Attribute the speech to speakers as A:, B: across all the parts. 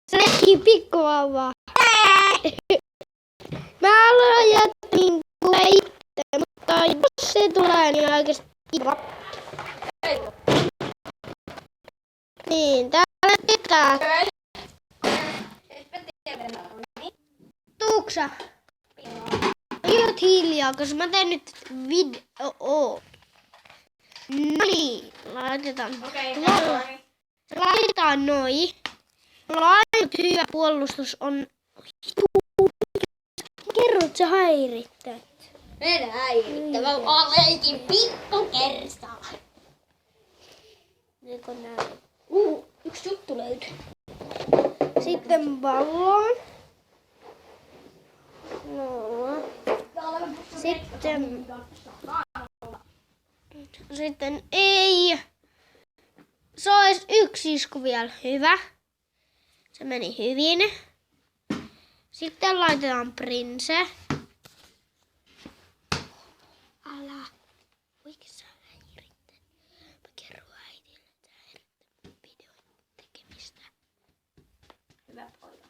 A: Se näki pikkuvauva. Mä aloin jättää itse, mutta jos se tulee, niin oikeesti kiva. Niin, täällä pitää. Tuuksa? Oot hiljaa, koska mä teen nyt video. Niin, laitetaan. Laitetaan noi. Ainut hyvä puolustus on... Kerrot, sä häirittät.
B: En häirittä, mä vaan leikin pikku kersaa.
A: Eikö näin?
B: Yksi juttu löytyi.
A: Sitten ballon. No. Sitten ei. Se olisi yksi isku vielä hyvä. Se meni hyvin. Sitten laitetaan prinse. Älä. Voiko sä häirittää? Mä kerron äitille, että sä häirittää videon tekemistä.
B: Hyvä poika.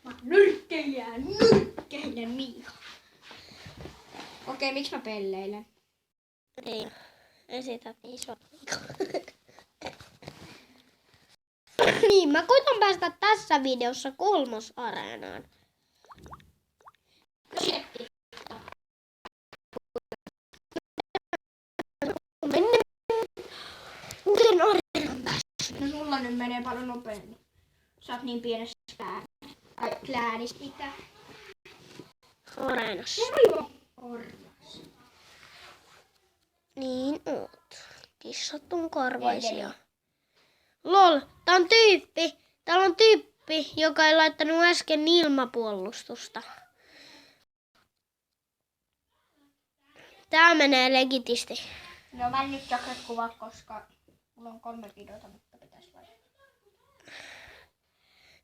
B: Mä nyrkkeilen Miika. Okei, miksi mä pelleilen?
A: Niin. Esität iso. Niin, mä koitan päästä tässä videossa 3. areenaan. Miten areenan päässä?
B: No sulla nyt menee paljon nopeammin. Sä oot niin pienessä kläänistä. Mitä?
A: Areenassa.
B: Orjas.
A: Niin oot. Kissat on karvaisia. Lol, tää on tyyppi. Täällä on tyyppi, joka ei laittanut äsken ilmapuolustusta. Tää menee legitisti.
B: No mä en nyt jaksa kuvaa, koska mulla on 3 videota, mutta pitäis laittaa.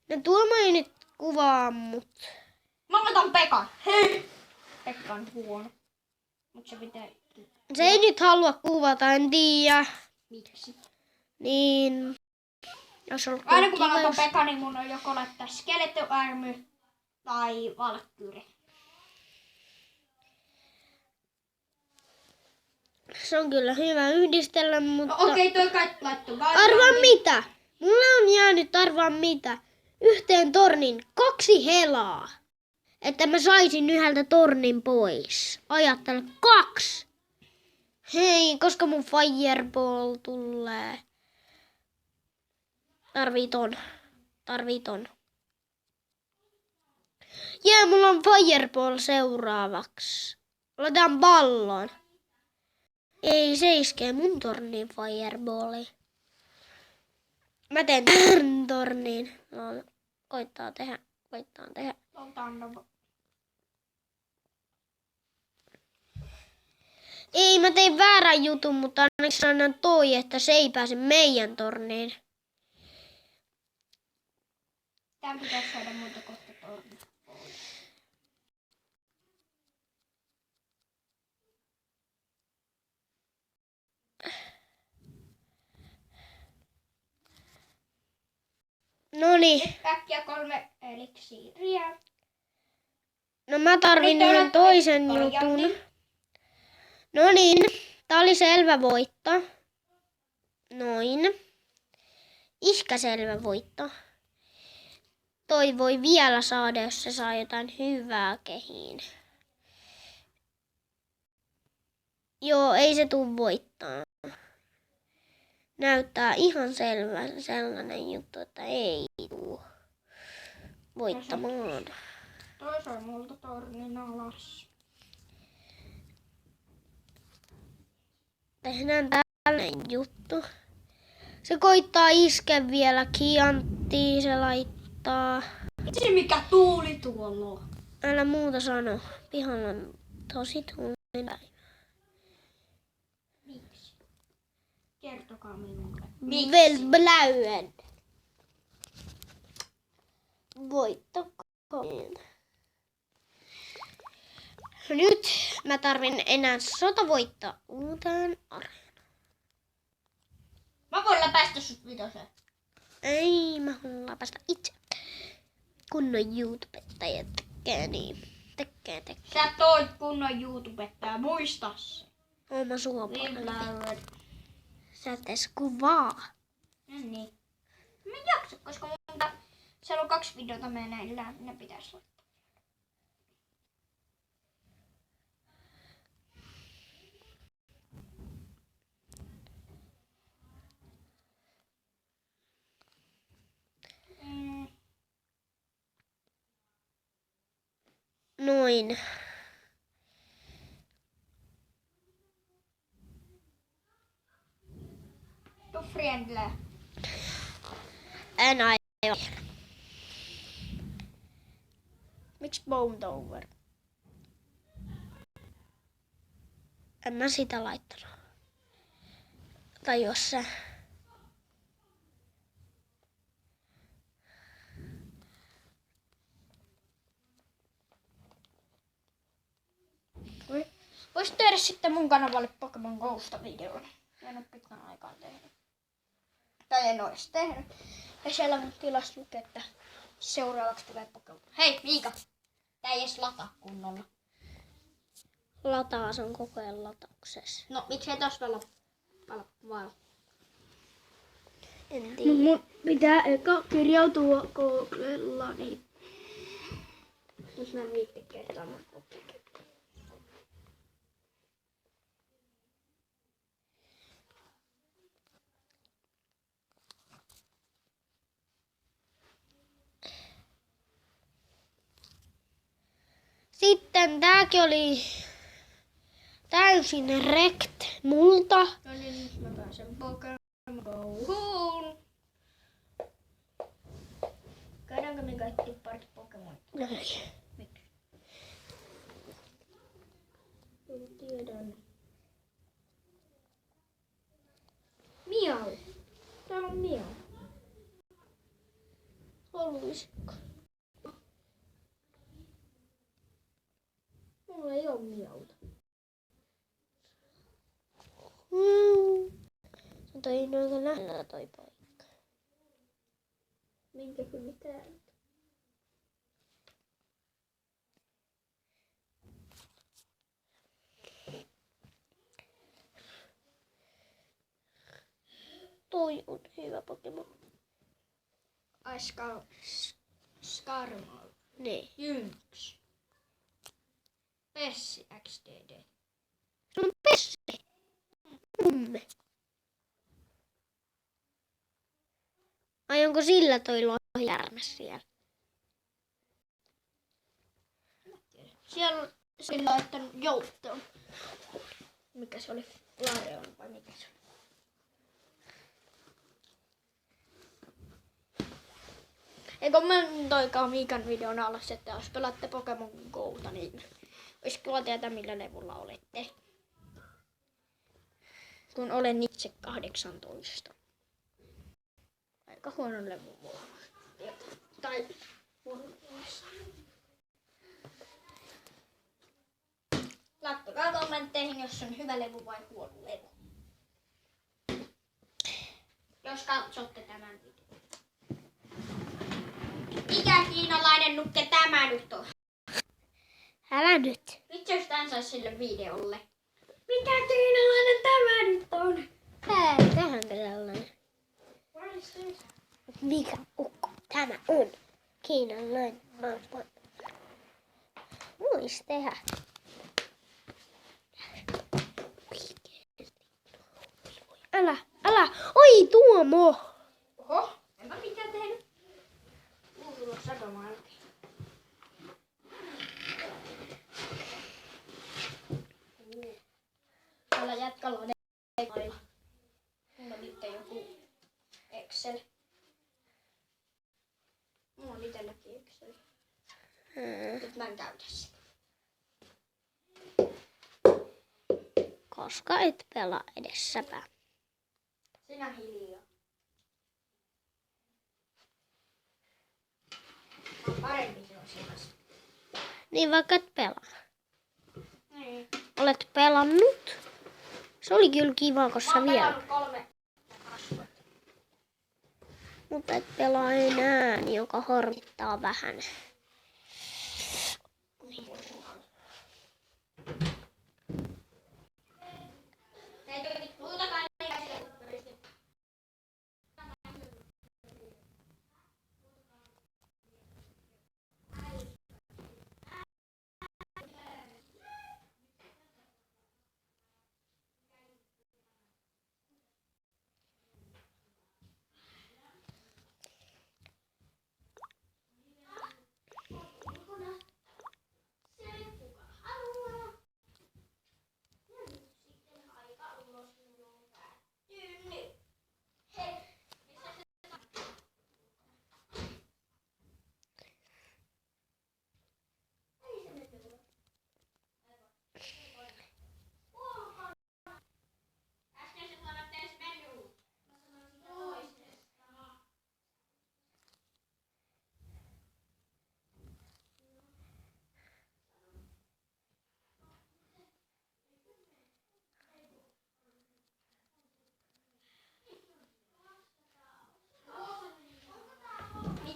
A: No Tuomo ei nyt kuvaa, mut...
B: Mä otan Pekan. Pekka on huono. Mut se pitää...
A: Se ei nyt halua kuvata, en tiedä.
B: Miksi?
A: Niin... Jos on
B: Aina kun mä laitan Pekan, niin mun on joko laittaa Skeleton Army tai Valkyrie.
A: Se on kyllä hyvä yhdistellä, mutta...
B: No okei, toi kai laittu.
A: Arvaa mitä? Mulle on jäänyt arvaa mitä? Yhteen tornin 2 helaa. Että mä saisin yhdeltä tornin pois. Ajattele 2. Hei, koska mun fireball tulee. Tarviton. Jee, mulla on fireball seuraavaksi. Laitetaan ballon. Ei, se iskee mun torniin fireballi. Mä teen torniin. No, koittaa tehdä. Ei, mä tein väärän jutun, mutta onneksi sanon toi, että se ei pääse meidän torniin.
B: Tän pitäis saada muuta kohta torni.
A: Noniin.
B: Äkkiä 3 eliksiiriä.
A: No mä tarvin yhden toisen jutun. No niin, tää oli selvä voitto. Noin. Ihka selvä voitto. Toi voi vielä saada, jos se saa jotain hyvää kehiin. Joo, ei se tuu voittaa. Näyttää ihan selvä sellainen juttu, että ei tuu voittamaan.
B: Toi sai multa tornin alas.
A: Tehdään tällainen juttu. Se koittaa iskeä vielä kianttiin, se laittaa.
B: Se mikä tuuli tuolla on.
A: Älä muuta sano. Pihalla on tosi tuulipäivä.
B: Miksi? Kertokaa minulle.
A: Vel blauwen. Voittokoon. Nyt mä tarvin enää sotavoittaa uuteen areenaan.
B: Mä voin läpäistä sut vitoseen.
A: Ei, mä haluan läpäistä itse. Kunnon YouTubettajat tekee niin. Tekee.
B: Sä toit kunnon YouTubettaa, muista se.
A: Oon mä suopaa.
B: Windflower.
A: Sä et edes kuvaa.
B: No niin. Mä en jaksa, koska siellä on 2 videota meneillään, ne pitäis laittaa.
A: Noin.
B: Tu friendly.
A: En aivan. Miksi Bone Tower? En mä sitä laittanut. Tai jos se...
B: Vois tehdä sitten mun kanavalle Pokemon Go'sta videon. En oo pitkän aikaan tehnyt. Tai en oo edes tehnyt. Ja siellä mun tilassa lukee, että seuraavaksi tulee Pokemon. Hei Miika! Tää ei edes lataa kunnolla.
A: Lataa, se on koko ajan latauksessa.
B: No miksei tosta vaan?
A: En tiedä.
B: Mun pitää eka kirjautua Googlella, niin... Jos mä en viitti kertaa, mä opin.
A: Sitten tääkin oli täysin rekt multa.
B: No niin, nyt mä pääsen Pokemon Go'hun. Käydäänkö me kaikki parit Pokemonit?
A: Näin.
B: Miksi? Tiedän. Miau. Täällä on miau.
A: Haluisitko?
B: Mulla ei oo miauta.
A: Se toi noin lähellä toi paikka.
B: Minkäkö mitään?
A: Toi on hyvä Pokemon.
B: Ai Skarmory.
A: Niin.
B: Jynx. Pessi XDD.
A: Se on Pessi. Kumme. Ai onko sillä toi lohijärme siellä?
B: Siellä sillä on laittanut jouttoon. Mikä se oli? Lareon vai mikä se oli? Ei kommentoikaa Miikan videon alas, että jos pelaatte Pokemon Go'ta, niin olisi kiva tietää millä levulla olette. Kun olen itse 18. Aika huono levu mulla. Tai huono levuissa. Laittakaa kommentteihin, jos on hyvä levy vai huono levy. Jos katsotte tämän videon. Mikä kiinalainen nukke tämä nyt on?
A: Älä nyt.
B: Vitsi, jos tän sais sille videolle. Mikä kiinalainen tämä nyt on?
A: Tähän sellainen. Mikä ukko tämä on? Kiinalainen. Vois tehdä. Älä. Oi Tuomo.
B: Oho, enpä mitään tehnyt. Mulla on sadomaalta. Täällä jätkällä on mailla. Mulla on nyt joku Excel. Mulla on itelläkin Excel. Nyt mä en käytä sitä.
A: Koska et pelaa edessäpä.
B: Sinä hiljaa. Parempi se on sellaista.
A: Niin vaikka et pelaa. olet pelannut. Se oli kyllä kiva, kun sä vielä.
B: 3.
A: Mutta et pelaa enää, joka harmittaa vähän.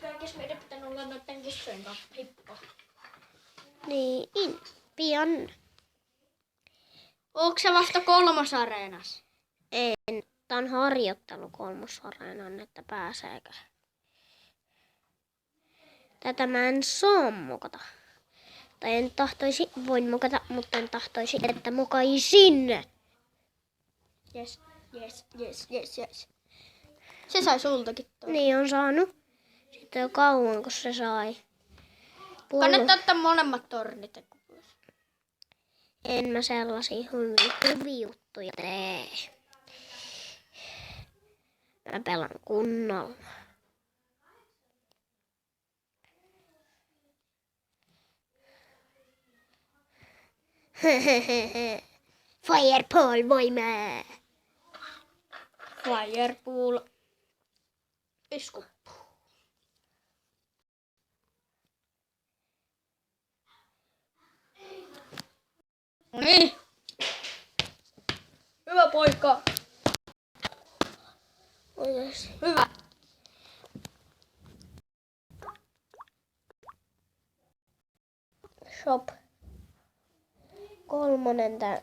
B: Kaikessa meidän pitää olla noiden kissojen kanssa hippo.
A: Niin, pian.
B: Onko se vasta 3. areenassa?
A: En. Tää on harjoittelu 3. areenan, että pääseekö. Tätä mä en saa mokata. Tai en tahtoisi, voin mokata, mutta en tahtoisi, että mokaisin.
B: Yes. Se sai sultakin toi.
A: Niin on saanut. Sitten jo kauan, kun se sai.
B: Kannattaa ottaa molemmat tornit.
A: En mä sellaisia huvijuttuja tee. Mä pelaan kunnolla. Fireball voimaa.
B: Fireball. Isku. Noniin. Hyvä poika.
A: Oikeesti.
B: Hyvä.
A: Shop. 3 tän.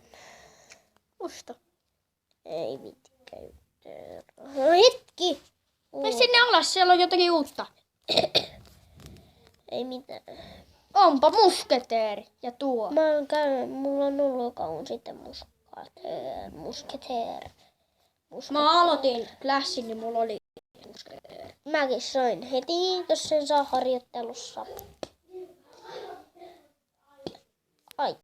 B: Osta.
A: Ei vitti käyttää. Hetki.
B: Mene sinne alas, siellä on jotakin uutta.
A: Ei mitään.
B: Onpa musketeeri ja tuo.
A: Mulla on ollut kauan sitten musketeer.
B: Mä aloitin klassin, niin mulla oli musketeeri.
A: Mäkin soin heti, jos sen saa harjoittelussa. Ai.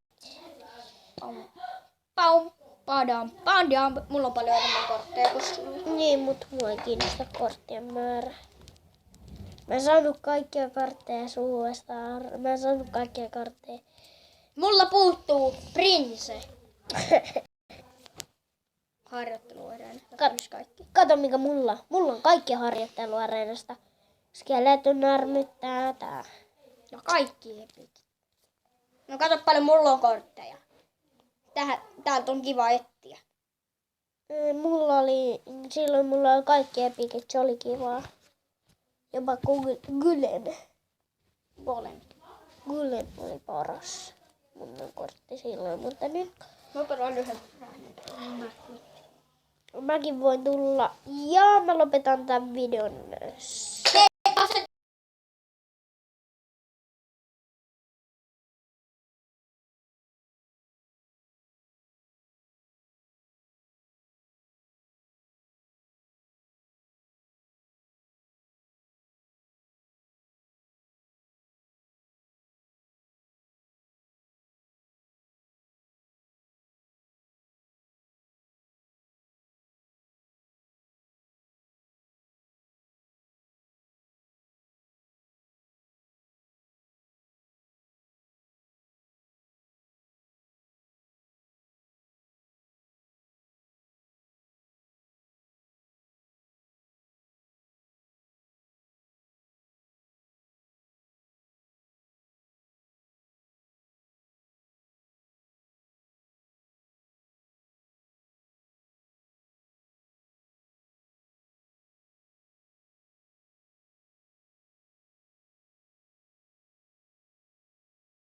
B: Paum, padam, padam. Mulla on paljon enemmän kortteja kuin sulla.
A: Niin, mut mua ei kiinnosta korttien määrä. Mä en saanut kaikkia kortteja suuestaan. Mä en saanut kaikkia kortteja.
B: Mulla puuttuu Prince. Harjoitteluerään. Kaikki.
A: Kato mikä mulla. Mulla on kaikki harjoitteluareenasta. Skeleton armyttää tää.
B: No kaikki epit. No kato paljon mulla on kortteja. Täältä on kiva etsiä.
A: Silloin mulla oli kaikki epikit, se oli kivaa. Jopa Gulem. Gulem oli paras. Mun on kortti silloin, mutta nyt
B: Mä pelaan yhden.
A: mäkin voin tulla. Ja mä lopetan tämän videon